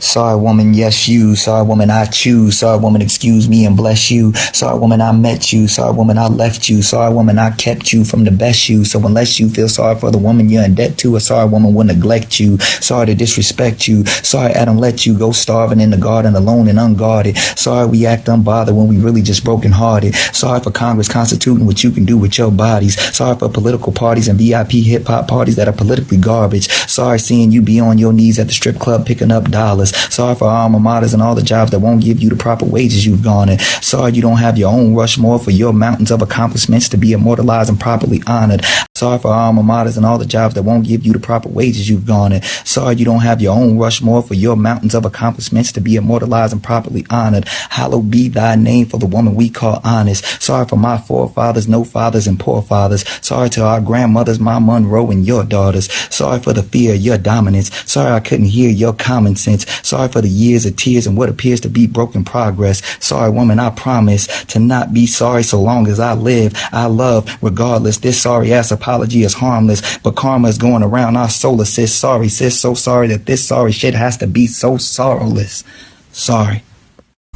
Sorry woman, yes you. Sorry woman, I choose. Sorry woman, excuse me and bless you. Sorry woman, I met you. Sorry woman, I left you. Sorry woman, I kept you from the best you. So unless you feel sorry for the woman you're in debt to, a sorry woman will neglect you. Sorry to disrespect you. Sorry Adam let you go starving in the garden alone and unguarded. Sorry we act unbothered when we really just broken hearted. Sorry for Congress constituting what you can do with your bodies. Sorry for political parties and VIP hip hop parties that are politically garbage. Sorry seeing you be on your knees at the strip club picking up dollars. Sorry for alma maters and all the jobs that won't give you the proper wages you've garnered. Sorry you don't have your own Rushmore for your mountains of accomplishments to be immortalized and properly honored. Sorry for alma maters and all the jobs that won't give you the proper wages you've garnered. Sorry you don't have your own Rushmore for your mountains of accomplishments to be immortalized and properly honored. Hallowed be thy name for the woman we call honest. Sorry for my forefathers, no fathers and poor fathers. Sorry to our grandmothers, my Monroe and your daughters. Sorry for the fear of your dominance. Sorry I couldn't hear your common sense. Sorry for the years of tears and what appears to be broken progress. Sorry woman, I promise to not be sorry so long as I live. I love regardless. This sorry ass apology is harmless, but karma is going around our solar sis. Sorry sis, so sorry that this sorry shit has to be so sorrowless. Sorry.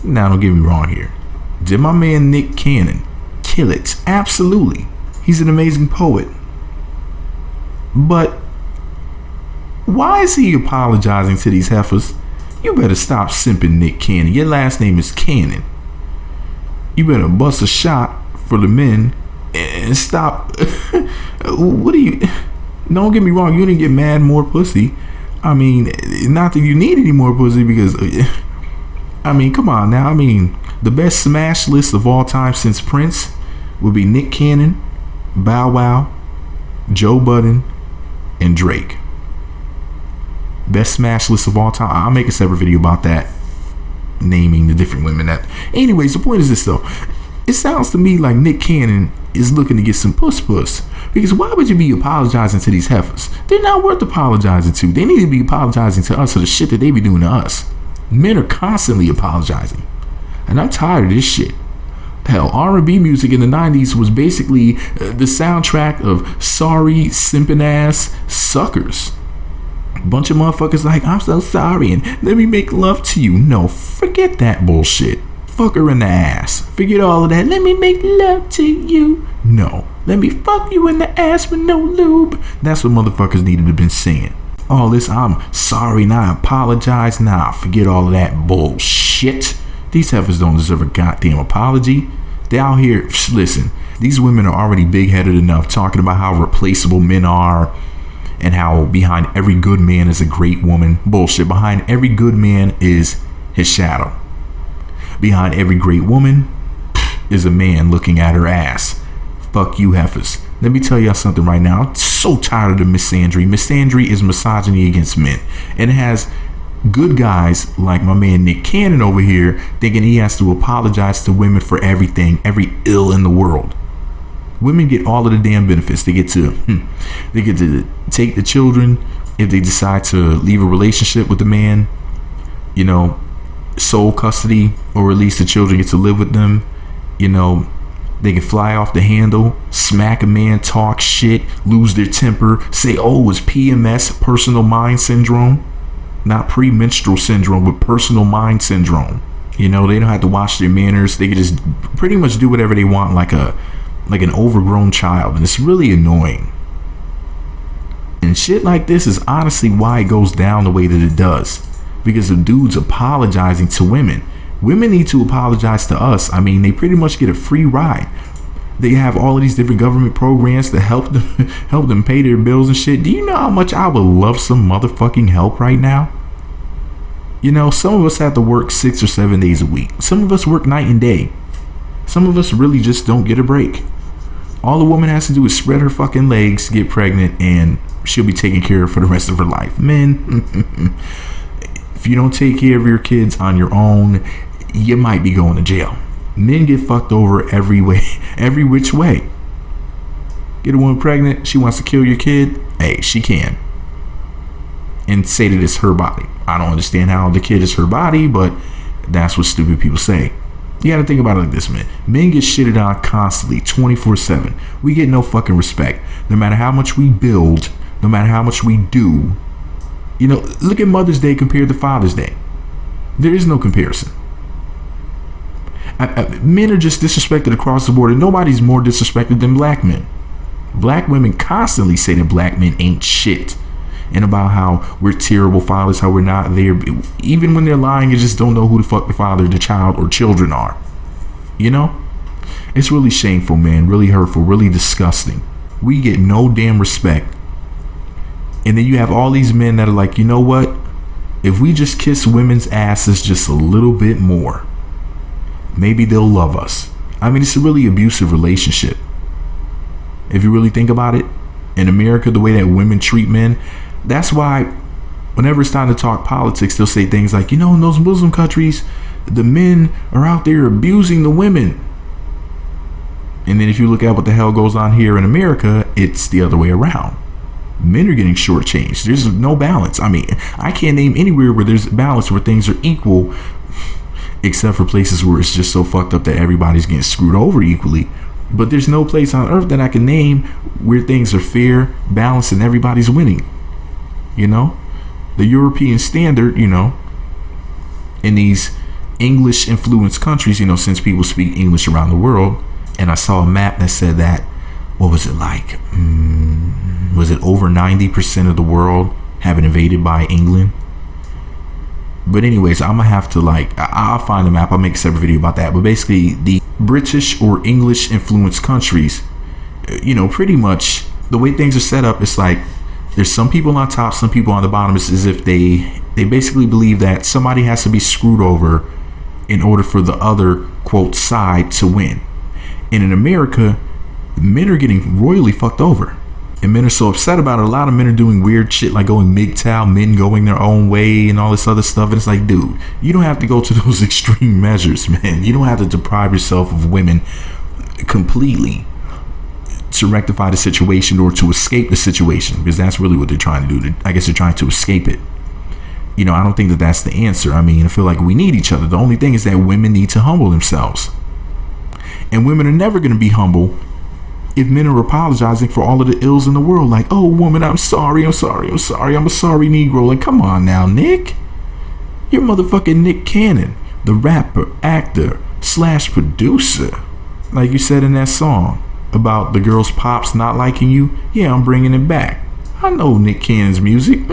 Now don't get me wrong here. Did my man Nick Cannon kill it? Absolutely. He's an amazing poet. But why is he apologizing to these heifers? You better stop simping, Nick Cannon. Your last name is Cannon. You better bust a shot for the men and stop. What do you... Don't get me wrong, you didn't get mad more pussy. I mean, not that you need any more pussy because... I mean, come on now. I mean, the best smash list of all time since Prince would be Nick Cannon, Bow Wow, Joe Budden, and Drake. Best smash list of all time. I'll make a separate video about that, naming the different women that... Anyways, the point is this though. It sounds to me like Nick Cannon is looking to get some puss. Because why would you be apologizing to these heifers? They're not worth apologizing to. They need to be apologizing to us for the shit that they be doing to us. Men are constantly apologizing. And I'm tired of this shit. Hell, R&B music in the 90s was basically the soundtrack of sorry, simping ass suckers. Bunch of motherfuckers like, I'm so sorry and let me make love to you. No, forget that bullshit. Fuck her in the ass. Forget all of that. Let me make love to you. No, let me fuck you in the ass with no lube. That's what motherfuckers needed to have been saying. All this, I'm sorry, now I apologize. Nah, forget all of that bullshit. These heifers don't deserve a goddamn apology. They out here, listen, these women are already big-headed enough talking about how replaceable men are and how behind every good man is a great woman. Bullshit. Behind every good man is his shadow. Behind every great woman is a man looking at her ass. Fuck you heifers. Let me tell y'all something right now. I'm so tired of the misandry. Misandry is misogyny against men. And it has good guys like my man Nick Cannon over here thinking he has to apologize to women for everything, every ill in the world. Women get all of the damn benefits. They get to take the children if they decide to leave a relationship with the man. You know, sole custody or release the children, get to live with them. You know, they can fly off the handle, smack a man, talk shit, lose their temper, say, oh, it's PMS, personal mind syndrome. Not premenstrual syndrome, but personal mind syndrome. You know, they don't have to watch their manners. They can just pretty much do whatever they want like an overgrown child. And it's really annoying. And shit like this is honestly why it goes down the way that it does. Because of dudes apologizing to women. Women need to apologize to us. I mean, they pretty much get a free ride. They have all of these different government programs to help them pay their bills and shit. Do you know how much I would love some motherfucking help right now? You know, some of us have to work 6 or 7 days a week. Some of us work night and day. Some of us really just don't get a break. All the woman has to do is spread her fucking legs, get pregnant, and she'll be taken care of for the rest of her life. Men, if you don't take care of your kids on your own, you might be going to jail. Men get fucked over every way, every which way. Get a woman pregnant, she wants to kill your kid, hey, she can. And say that it's her body. I don't understand how the kid is her body, but that's what stupid people say. You gotta think about it like this, man. Men get shitted on constantly, 24/7. We get no fucking respect. No matter how much we build, no matter how much we do. You know, look at Mother's Day compared to Father's Day. There is no comparison. Men are just disrespected across the board, and nobody's more disrespected than black men. Black women constantly say that black men ain't shit, and about how we're terrible fathers, how we're not there. Even when they're lying, you just don't know who the fuck the father, the child, or children are. You know? It's really shameful, man. Really hurtful. Really disgusting. We get no damn respect. And then you have all these men that are like, you know what? If we just kiss women's asses just a little bit more, maybe they'll love us. I mean, it's a really abusive relationship. If you really think about it, in America, the way that women treat men, that's why whenever it's time to talk politics, they'll say things like, you know, in those Muslim countries, the men are out there abusing the women. And then if you look at what the hell goes on here in America, it's the other way around. Men are getting shortchanged. There's no balance. I mean, I can't name anywhere where there's balance, where things are equal, except for places where it's just so fucked up that everybody's getting screwed over equally. But there's no place on earth that I can name where things are fair, balanced, and everybody's winning. You know, the European standard, you know, in these English influenced countries, you know, since people speak English around the world. And I saw a map that said that, what was it like? Was it over 90% of the world have been invaded by England? But anyways, I'm gonna have to I'll find the map. I'll make a separate video about that. But basically, the British or English influenced countries, you know, pretty much the way things are set up, it's like there's some people on top, some people on the bottom. It's as if they basically believe that somebody has to be screwed over in order for the other, quote, side to win. And in America, men are getting royally fucked over. And men are so upset about it. A lot of men are doing weird shit like going MGTOW, men going their own way and all this other stuff. And it's like, dude, you don't have to go to those extreme measures, man. You don't have to deprive yourself of women completely to rectify the situation or to escape the situation, because that's really what they're trying to do. I guess they're trying to escape it. You know, I don't think that that's the answer. I mean, I feel like we need each other. The only thing is that women need to humble themselves. And women are never going to be humble if men are apologizing for all of the ills in the world. Like, oh, woman, I'm sorry. I'm a sorry Negro. Like, come on now, Nick. You're motherfucking Nick Cannon, the rapper, actor, / producer. Like you said in that song about the girl's pops not liking you. Yeah, I'm bringing it back. I know Nick Cannon's music.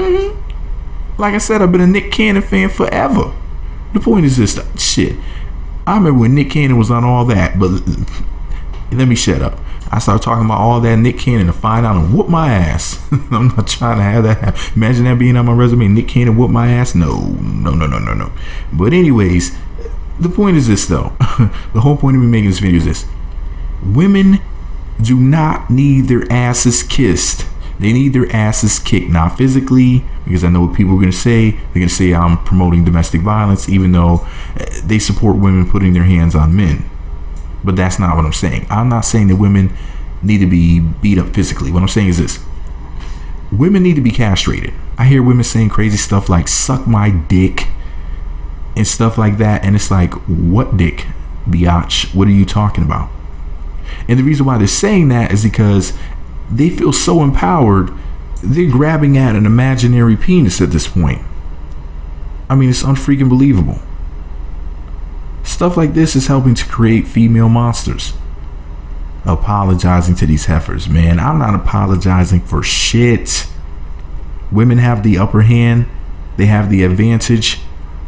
Like I said, I've been a Nick Cannon fan forever. The point is this shit. I remember when Nick Cannon was on all that, but let me shut up. I started talking about all that Nick Cannon to find out and whoop my ass. I'm not trying to have that happen. Imagine that being on my resume. Nick Cannon whoop my ass. No. But anyways, the point is this though. The whole point of me making this video is this. Women do not need their asses kissed. They need their asses kicked. Not physically, because I know what people are going to say. They're going to say I'm promoting domestic violence, even though they support women putting their hands on men. But that's not what I'm saying. I'm not saying that women need to be beat up physically. What I'm saying is this. Women need to be castrated. I hear women saying crazy stuff like, suck my dick and stuff like that. And it's like, what dick, biatch? What are you talking about? And the reason why they're saying that is because they feel so empowered, they're grabbing at an imaginary penis at this point. I mean, it's unfreaking believable. Stuff like this is helping to create female monsters. Apologizing to these heifers, man. I'm not apologizing for shit. Women have the upper hand. They have the advantage.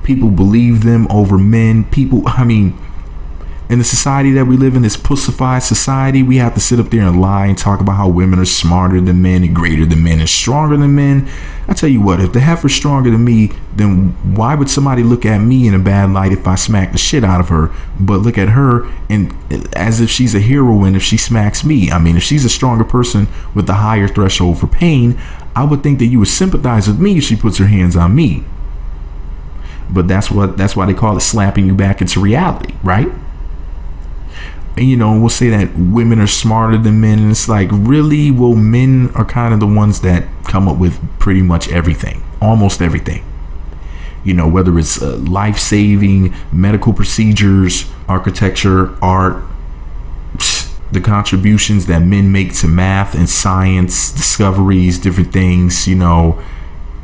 People believe them over men. In the society that we live in, this pussified society, we have to sit up there and lie and talk about how women are smarter than men and greater than men and stronger than men. I tell you what, if the heifer's stronger than me, then why would somebody look at me in a bad light if I smack the shit out of her, but look at her and as if she's a heroine if she smacks me? I mean, if she's a stronger person with the higher threshold for pain, I would think that you would sympathize with me if she puts her hands on me. But that's why they call it slapping you back into reality, right? And, you know, we'll say that women are smarter than men. And it's like, really? Well, men are kind of the ones that come up with pretty much everything. Almost everything. You know, whether it's life-saving, medical procedures, architecture, art, the contributions that men make to math and science, discoveries, different things, you know,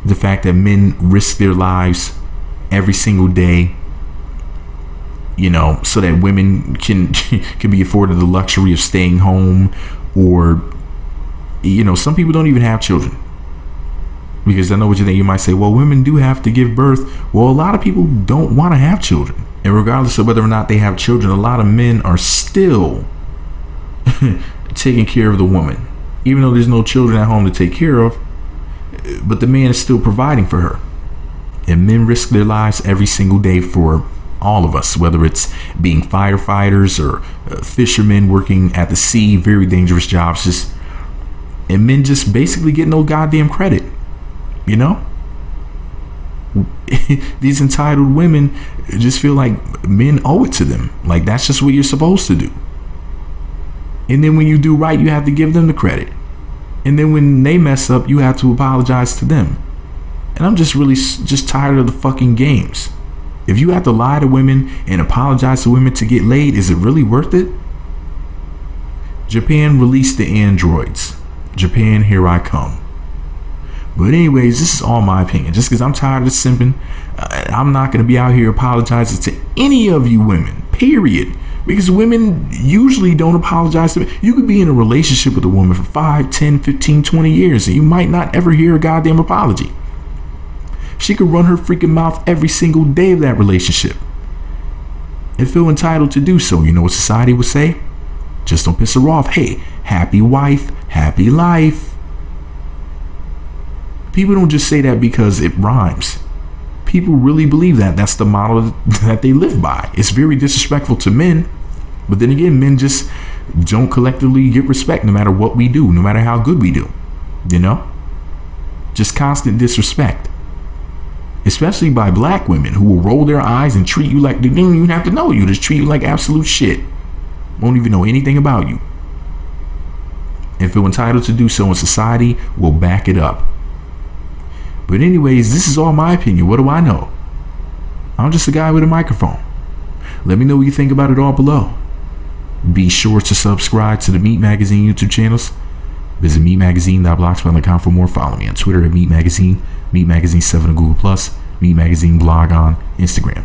the fact that men risk their lives every single day, so that women can be afforded the luxury of staying home, or some people don't even have children. Because I know what you think. You might say, well, women do have to give birth. Well, a lot of people don't want to have children. And regardless of whether or not they have children, a lot of men are still taking care of the woman, even though there's no children at home to take care of. But the man is still providing for her. And men risk their lives every single day for all of us, whether it's being firefighters or fishermen working at the sea, very dangerous jobs. And men just basically get no goddamn credit. These entitled women just feel like men owe it to them. Like that's just what you're supposed to do. And then when you do right, you have to give them the credit. And then when they mess up, you have to apologize to them. And I'm just really just tired of the fucking games. If you have to lie to women and apologize to women to get laid, is it really worth it? Japan released the androids. Japan, here I come. But anyways, this is all my opinion. Just because I'm tired of simping, I'm not going to be out here apologizing to any of you women, period. Because women usually don't apologize to me. You could be in a relationship with a woman for 5, 10, 15, 20 years, and you might not ever hear a goddamn apology. She could run her freaking mouth every single day of that relationship and feel entitled to do so. You know what society would say? Just don't piss her off. Hey, happy wife, happy life. People don't just say that because it rhymes. People really believe that. That's the model that they live by. It's very disrespectful to men. But then again, men just don't collectively get respect no matter what we do, no matter how good we do. Just constant disrespect. Especially by black women who will roll their eyes and treat you like they don't even have to know you. Just treat you like absolute shit. Won't even know anything about you. And feel entitled to do so, and society will back it up. But anyways, this is all my opinion. What do I know? I'm just a guy with a microphone. Let me know what you think about it all below. Be sure to subscribe to the Meat Magazine YouTube channels. Visit meatmagazine.blogspot.com for more. Follow me on Twitter at Meat Magazine, Meat Magazine 7 on Google+, Meat Magazine blog on Instagram.